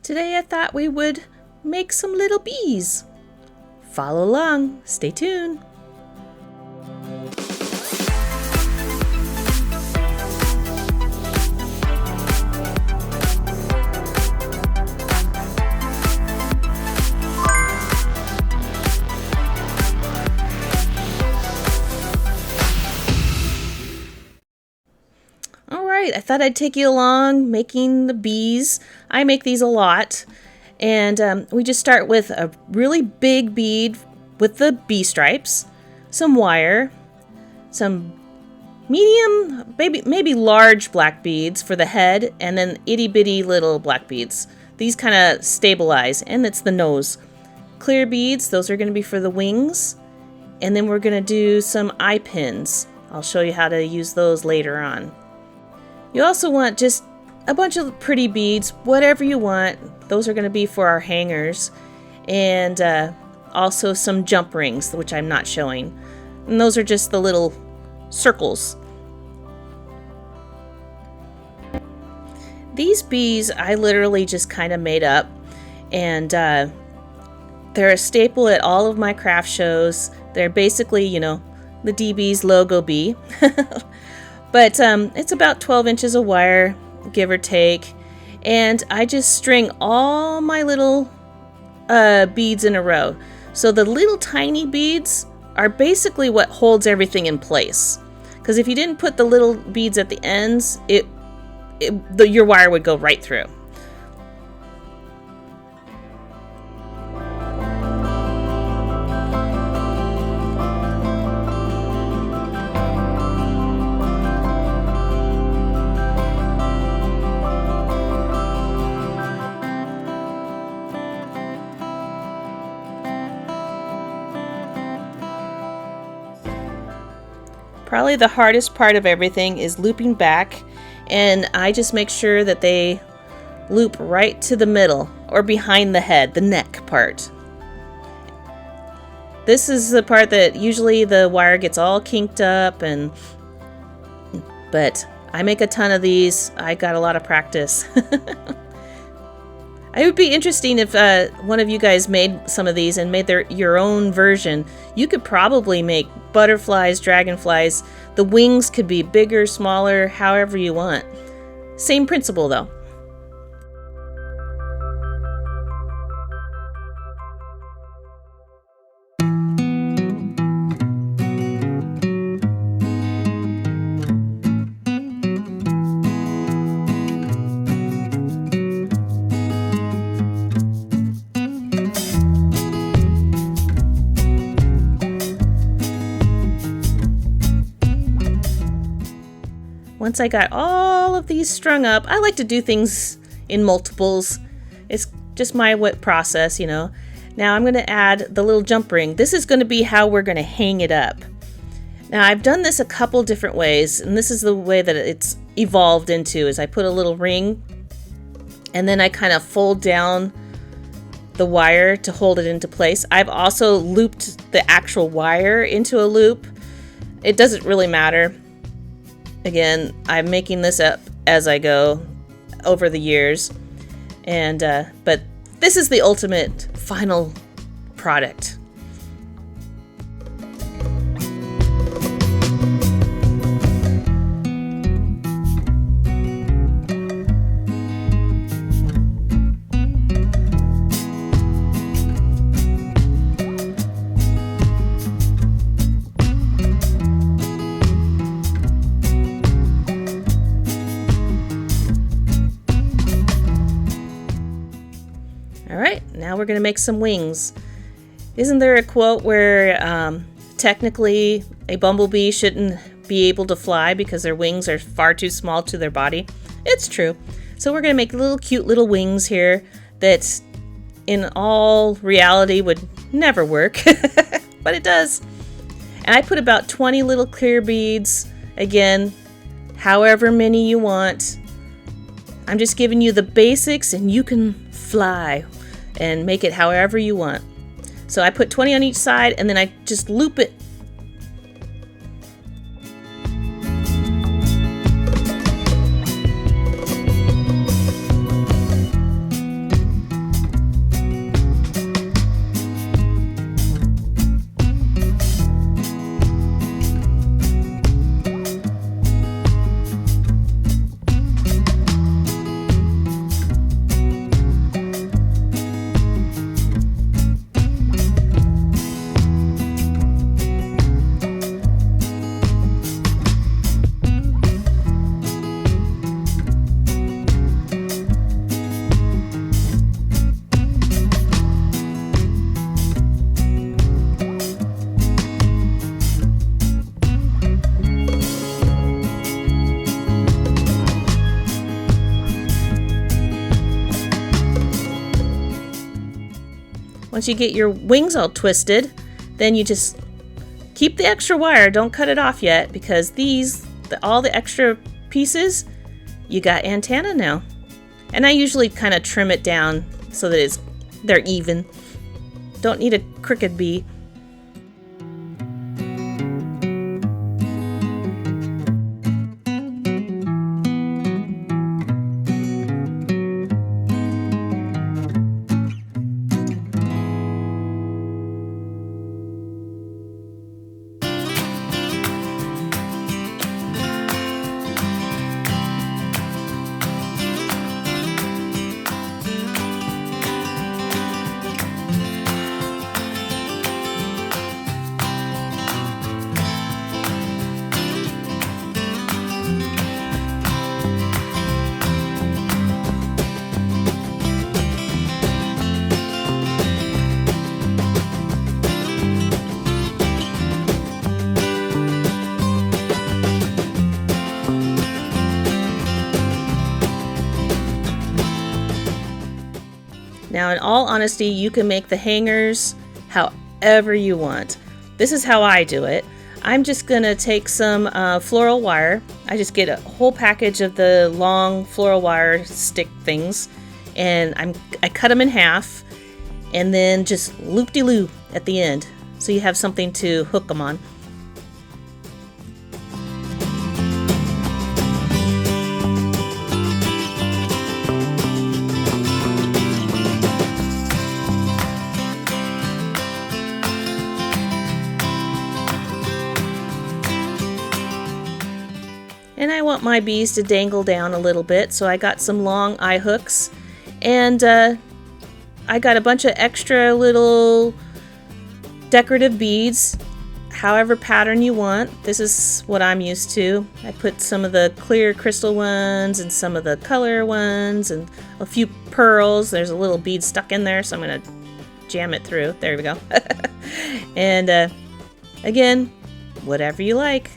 Today I thought we would make some little bees. Follow along, stay tuned. I thought I'd take you along making the bees. I make these a lot. And we just start with a really big bead with the bee stripes, some wire, some medium, maybe large black beads for the head, and then itty bitty little black beads. These kind of stabilize, and it's the nose. Clear beads, those are going to be for the wings. And then we're going to do some eye pins. I'll show you how to use those later on. You also want just a bunch of pretty beads, whatever you want. Those are going to be for our hangers. And also some jump rings, which I'm not showing. And those are just the little circles. These bees I literally just kind of made up. And they're a staple at all of my craft shows. They're basically, the DB's logo bee. But it's about 12 inches of wire, give or take. And I just string all my little beads in a row. So the little tiny beads are basically what holds everything in place. Because if you didn't put the little beads at the ends, your wire would go right through. Probably the hardest part of everything is looping back, and I just make sure that they loop right to the middle or behind the head, the neck part. This is the part that usually the wire gets all kinked up, but I make a ton of these. I got a lot of practice. It would be interesting if one of you guys made some of these and made your own version. You could probably make butterflies, dragonflies. The wings could be bigger, smaller, however you want. Same principle though. Once I got all of these strung up, I like to do things in multiples. It's just my process, Now I'm going to add the little jump ring. This is going to be how we're going to hang it up. Now I've done this a couple different ways, and this is the way that it's evolved into, is I put a little ring and then I kind of fold down the wire to hold it into place. I've also looped the actual wire into a loop. It doesn't really matter. Again, I'm making this up as I go over the years, but this is the ultimate final product. Now we're going to make some wings. Isn't there a quote where technically a bumblebee shouldn't be able to fly because their wings are far too small to their body? It's true. So we're going to make little cute little wings here that in all reality would never work, but it does. And I put about 20 little clear beads, again, however many you want. I'm just giving you the basics and you can fly and make it however you want. So I put 20 on each side and then I just loop it. once you get your wings all twisted, then you just keep the extra wire. Don't cut it off yet, because all the extra pieces, you got antenna now. And I usually kind of trim it down so that they're even. Don't need a crooked bee. Now, in all honesty, you can make the hangers however you want. This is how I do it. I'm just going to take some floral wire. I just get a whole package of the long floral wire stick things, and I cut them in half, and then just loop-de-loo at the end, so you have something to hook them on. And I want my bees to dangle down a little bit, so I got some long eye hooks, and I got a bunch of extra little decorative beads, however pattern you want. This is what I'm used to. I put some of the clear crystal ones and some of the color ones and a few pearls. There's a little bead stuck in there, so I'm going to jam it through. There we go. And again, whatever you like.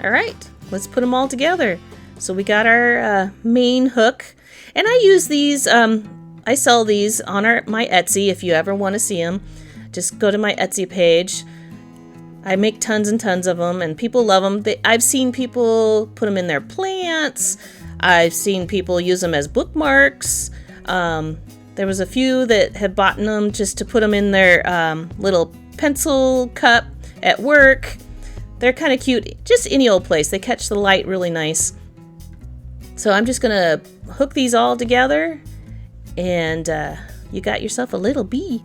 All right, let's put them all together. So we got our main hook, and I use these, I sell these on my Etsy. If you ever want to see them, just go to my Etsy page. I make tons and tons of them, and people love them. I've seen people put them in their plants. I've seen people use them as bookmarks. There was a few that have bought them just to put them in their little pencil cup at work. They're kind of cute, just any old place. They catch the light really nice. So I'm just gonna hook these all together, and you got yourself a little bee.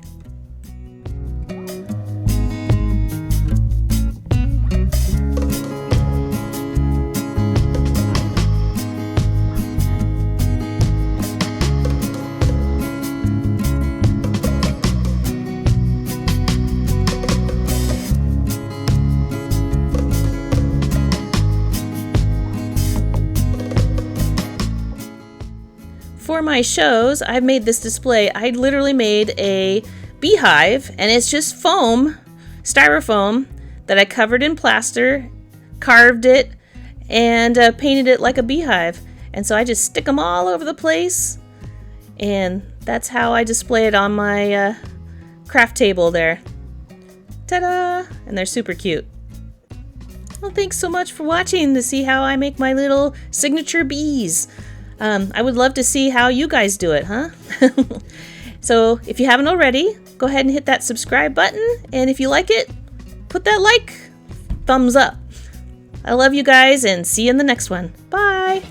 For my shows, I've made this display. I literally made a beehive, and it's just foam, styrofoam, that I covered in plaster, carved it, and painted it like a beehive. And so I just stick them all over the place, and that's how I display it on my craft table there. Ta-da! And they're super cute. Well, thanks so much for watching to see how I make my little signature bees. I would love to see how you guys do it, huh? So if you haven't already, go ahead and hit that subscribe button. And if you like it, put that thumbs up. I love you guys and see you in the next one. Bye.